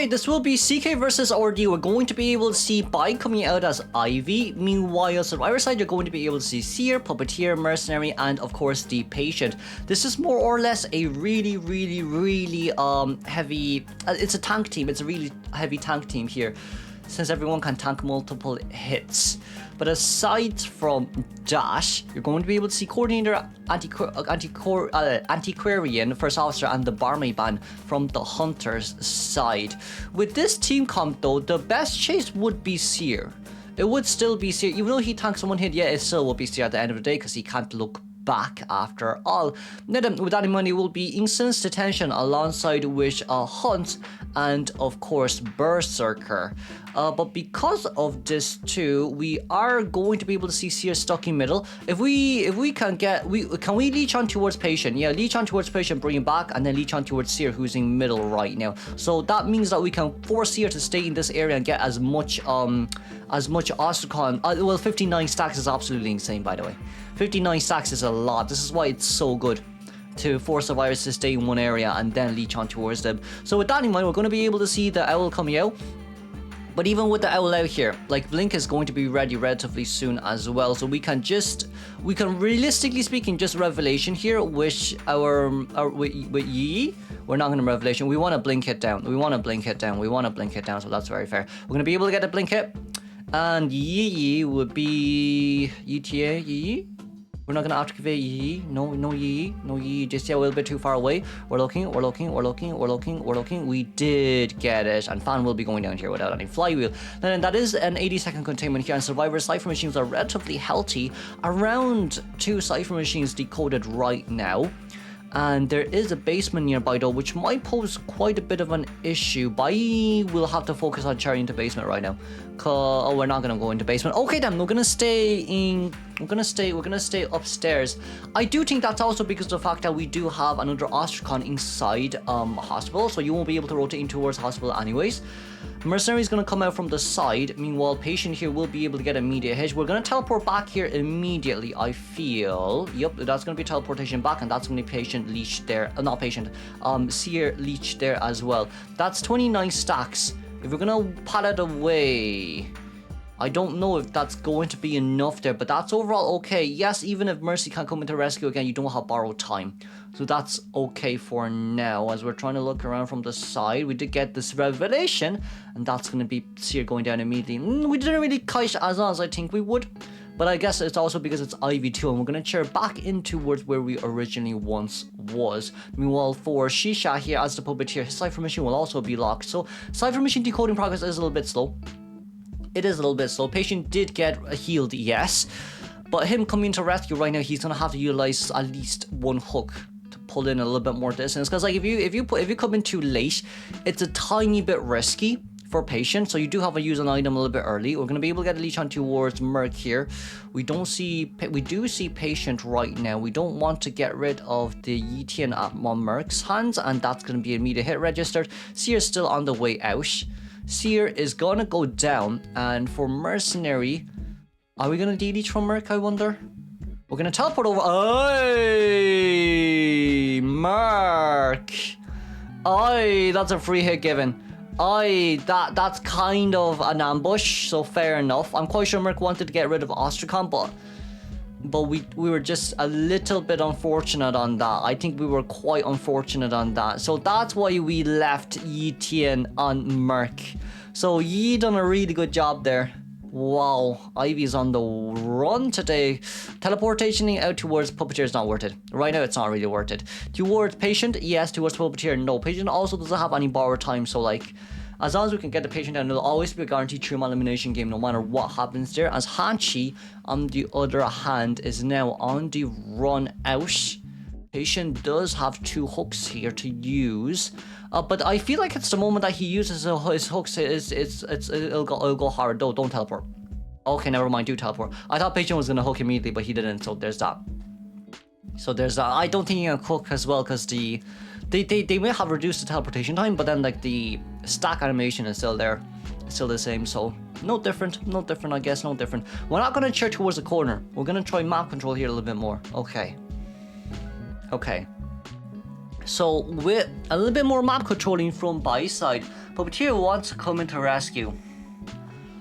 This will be CK versus RD. We're going to be able to see Bai coming out as Ivy. Meanwhile, Survivor side, you're going to be able to see Seer, Puppeteer, Mercenary, and of course the Patient. This is more or less a really heavy. It's a tank team. It's a really heavy tank team here, since everyone can tank multiple hits. But aside from that, you're going to be able to see Coordinator, Antiquarian, First Officer, and the Barmaid Band from the Hunter's side. With this team comp though, the best chase would be Seer. It would still be Seer, even though he tanks one hit, yeah, it still will be Seer at the end of the day because he can't look back after all. Now then, with that in mind, it will be Instance Detention alongside with Hunt and of course Berserker. But because of this too, we are going to be able to see Seer stuck in middle. If we can get, can we leech on towards Patient? Yeah, leech on towards Patient, bring him back, and then leech on towards Seer, who's in middle right now. So that means that we can force Seer to stay in this area and get as much Ostracon. Well, 59 stacks is absolutely insane, by the way. 59 stacks is a lot. This is why it's so good to force the virus to stay in one area and then leech on towards them. So with that in mind, we're going to be able to see the Owl coming out. But even with the Owl out here, like Blink is going to be ready relatively soon as well. So we can realistically speaking just Revelation here with with Yi. We're not going to Revelation. We want to Blink hit down. We want to Blink hit down. So that's very fair. We're going to be able to get a Blink hit. And Yi would be ETA Yi. We're not going to activate Yi. No Yi. Just a little bit too far away. We're looking. We did get it. And Fan will be going down here without any flywheel. Then that is an 80-second containment here. And Survivor Cypher Machines are relatively healthy. Around 2 Cypher Machines decoded right now. And there is a basement nearby though, which might pose quite a bit of an issue. Bai will have to focus on charging into basement right now. Oh, we're not gonna go into basement. Okay then, we're gonna stay upstairs. I do think that's also because of the fact that we do have another Ostracon inside hospital, so you won't be able to rotate in towards hospital anyways. Mercenary is going to come out from the side. Meanwhile, Patient here will be able to get immediate hit. We're going to teleport back here immediately, I feel. Yep, that's going to be teleportation back, and that's going to be Patient leech there. Not Patient. Seer leech there as well. That's 29 stacks. If we're going to pat it away, I don't know if that's going to be enough there, but that's overall okay. Yes, even if Mercy can't come into rescue again, you don't have borrowed time. So that's okay for now. As we're trying to look around from the side, we did get this Revelation, and that's going to be Seer going down immediately. We didn't really kite as long as I think we would, but I guess it's also because it's IVT, and we're going to chair back in towards where we originally once was. Meanwhile, for Shisha here as the Puppeteer, his Cypher Machine will also be locked. So Cypher Machine decoding progress is a little bit slow. It is a little bit slow. Patient did get healed, yes, but him coming to rescue right now, he's gonna have to utilize at least one hook to pull in a little bit more distance. Because like if you come in too late, it's a tiny bit risky for Patient. So you do have to use an item a little bit early. We're gonna be able to get a leech on towards Merc here. We do see Patient right now. We don't want to get rid of the Yetian at Merc's hands, and that's gonna be immediate hit registered. Seer's still on the way out. Seer is gonna go down, and for Mercenary, are we gonna de-leech from Merc, I wonder? We're gonna teleport over. Aye, Merc. Aye, that's a free hit given. Aye, that's kind of an ambush, so fair enough. I'm quite sure Merc wanted to get rid of Ostracon, but we were just a little bit unfortunate on that. I think we were quite unfortunate on that. So that's why we left Yi Tian on Merc. So Yi done a really good job there. Wow, Ivy's on the run today. Teleportationing out towards Puppeteer is not worth it. Right now it's not really worth it. Towards Patient, yes. Towards Puppeteer, no. Patient also doesn't have any borrowed time, so like, as long as we can get the Patient down, it'll always be a guaranteed true elimination game no matter what happens there. As Hanchi, on the other hand, is now on the run out. Patient does have 2 hooks here to use. But I feel like it's the moment that he uses his hooks, it'll go hard. Don't teleport. Okay, never mind, do teleport. I thought Patient was going to hook immediately, but he didn't, so there's that. I don't think he can hook as well, because they may have reduced the teleportation time, but then like the stack animation is still there. It's still the same, so no different, I guess, no different. We're not going to chair towards the corner. We're going to try map control here a little bit more. Okay. So with a little bit more map controlling from Bai's side, Puppeteer wants to come into rescue.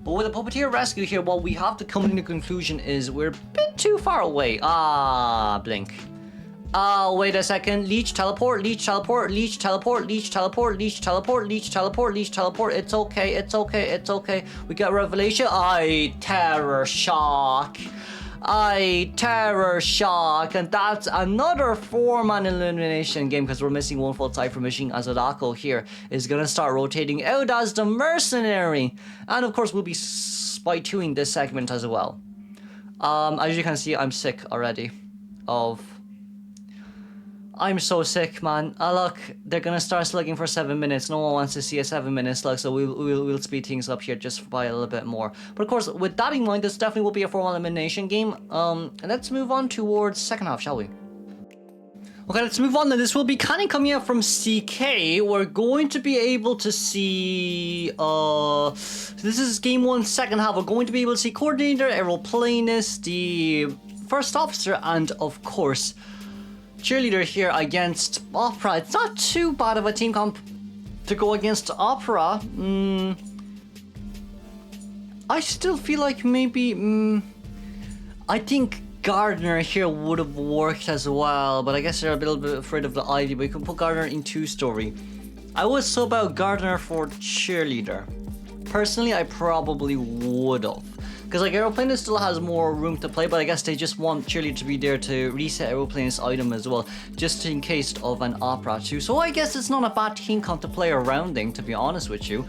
But with the Puppeteer rescue here, what we have to come to the conclusion is we're a bit too far away. Ah, blink. Wait a second. Leech teleport, leech teleport, leech teleport, leech teleport, leech teleport, leech teleport, leech teleport. It's okay, it's okay, it's okay. We got revelation. Terror shock. Terror shock. And that's another 4-man elimination game because we're missing one full Cypher machine as Adako here is gonna start rotating out as the mercenary. And of course we'll be spy-2ing this segment as well. As you can see, I'm sick already of... I'm so sick, man. Look, they're gonna start slugging for 7 minutes. No one wants to see a 7-minute slug, so we'll speed things up here just by a little bit more. But of course, with that in mind, this definitely will be a 4-man elimination game. Let's move on towards second half, shall we? Okay, let's move on then. This will be kind of coming out from CK. We're going to be able to see... this is game 1, second half. We're going to be able to see Coordinator, Aeroplanist, the First Officer, and of course... Cheerleader here against Opera. It's not too bad of a team comp to go against Opera. I still feel like maybe... I think Gardner here would have worked as well, but I guess they're a little bit afraid of the ID, but you can put Gardner in 2-story. I would sub out Gardner for Cheerleader. Personally, I probably would have. Because like Aeroplanist still has more room to play, but I guess they just want Cheerleader to be there to reset Aeroplanist's item as well, just in case of an Opera too. So I guess it's not a bad team comp to play arounding, to be honest with you.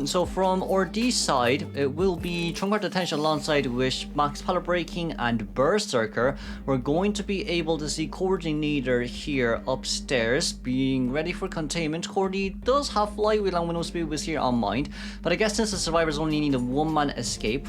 So from RD side, it will be Trunk Detention alongside with Max Pallet Breaking and Berserker. We're going to be able to see Coordinator here upstairs, being ready for containment. Cordy does have Flywheel and Window Speed was here on mind, but I guess since the survivors only need a 1-man escape,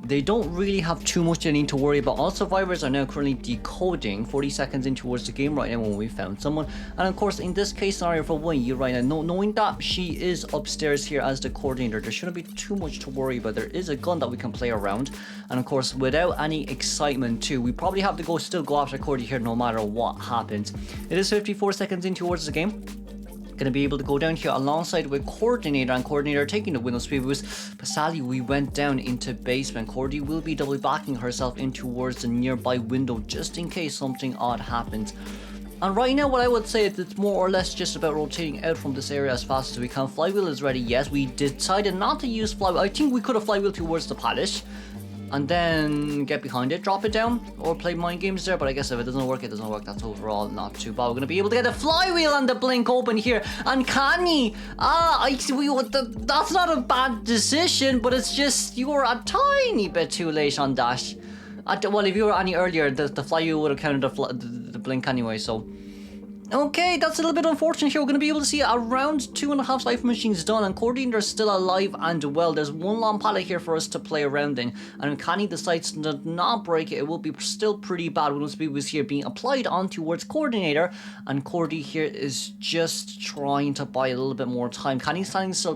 they don't really have too much they need to worry about. All survivors are now currently decoding 40 seconds in towards the game right now when we found someone. And of course, in this case scenario for Wei right now, knowing that she is upstairs here as the Coordinator, there shouldn't be too much to worry about. There is a gun that we can play around. And of course, without any excitement too, we probably have to still go after Cordy here no matter what happens. It is 54 seconds in towards the game. Gonna be able to go down here alongside with Coordinator, and Coordinator taking the window speed boost. But sadly, we went down into basement. Cordy will be double backing herself in towards the nearby window just in case something odd happens. And right now, what I would say is it's more or less just about rotating out from this area as fast as we can. Flywheel is ready. Yes, we decided not to use Flywheel. I think we could have Flywheel towards the palace and then get behind it, drop it down, or play mind games there. But I guess if it doesn't work, it doesn't work. That's overall not too bad. We're gonna be able to get the Flywheel and the blink open here. And Kanye, that's not a bad decision, but it's just you were a tiny bit too late on that. Well, if you were any earlier, the Flywheel would have counted the blink anyway. So. Okay, that's a little bit unfortunate here. We're going to be able to see around 2.5 Cypher machines done, and Coordinator is still alive and well. There's one long pallet here for us to play around in, and if Connie decides to not break it, it will be still pretty bad. Window Speed was here being applied on towards Coordinator, and Cordy here is just trying to buy a little bit more time. Connie's standing still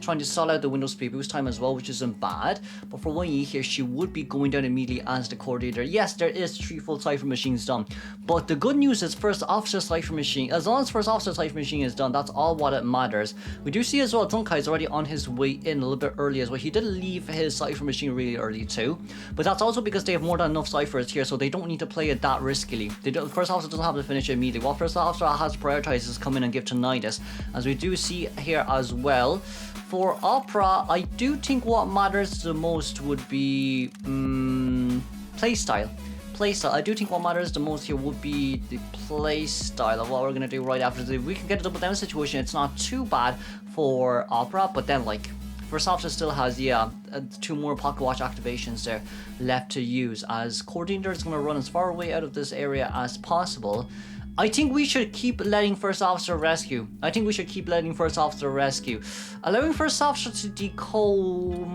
trying to stall out the window speed boost time as well, which isn't bad. But for Wei here, she would be going down immediately as the Coordinator. Yes, there is 3 full Cypher machines done, but the good news is First Officer Cypher machine, as long as First Officer Cypher machine is done, that's all what it matters. We do see as well Dunkai is already on his way in a little bit early as well. He did leave his Cypher machine really early too, but that's also because they have more than enough Cyphers here, so they don't need to play it that riskily. First Officer doesn't have to finish it immediately. What First Officer has to prioritize is come in and give to Nidus, as we do see here as well. For Opera, I do think what matters the most would be playstyle. I do think what matters the most here would be the playstyle of what we're going to do right after. If we can get a double down situation, it's not too bad for Opera, but then like First Officer still has 2 more pocket watch activations there left to use, as Coordinator is going to run as far away out of this area as possible. I think we should keep letting First Officer rescue. Allowing First Officer to decode...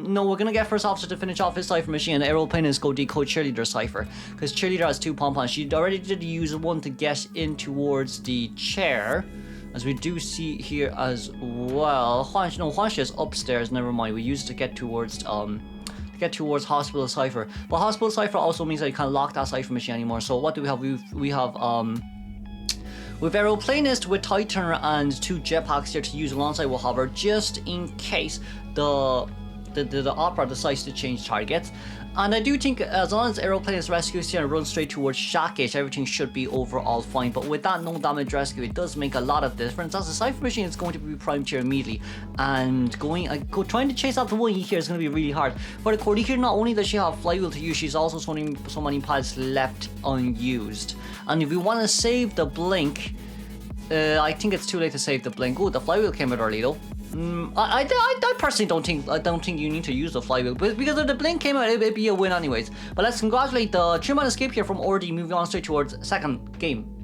No, we're gonna get First Officer to finish off his Cypher machine, and Aeroplanist go decode Cheerleader Cypher, because Cheerleader has 2 pom-poms. She already did use 1 to get in towards the chair, as we do see here as well. Huansha is upstairs, never mind. We used to get towards Hospital Cypher, but Hospital Cypher also means that you can't lock that Cypher machine anymore. So what do we have? We With Aeroplanist, with Titan, and 2 jetpacks here to use alongside with Hover, just in case the Opera decides to change targets. And I do think as long as Aeroplanist rescues here and runs straight towards Shakish, everything should be overall fine. But with that no damage rescue, it does make a lot of difference, as the Cypher Machine is going to be primed here immediately. And trying to chase out the one here is going to be really hard. For the Cordy here, not only does she have Flywheel to use, she's also so many pads left unused. And if we want to save the Blink, I think it's too late to save the Blink. Oh, the Flywheel came out early though. I personally don't think you need to use the Flywheel, but because if the Blink came out, it'd be a win anyways. But let's congratulate the 3-man escape here from Ordi, moving on straight towards second game.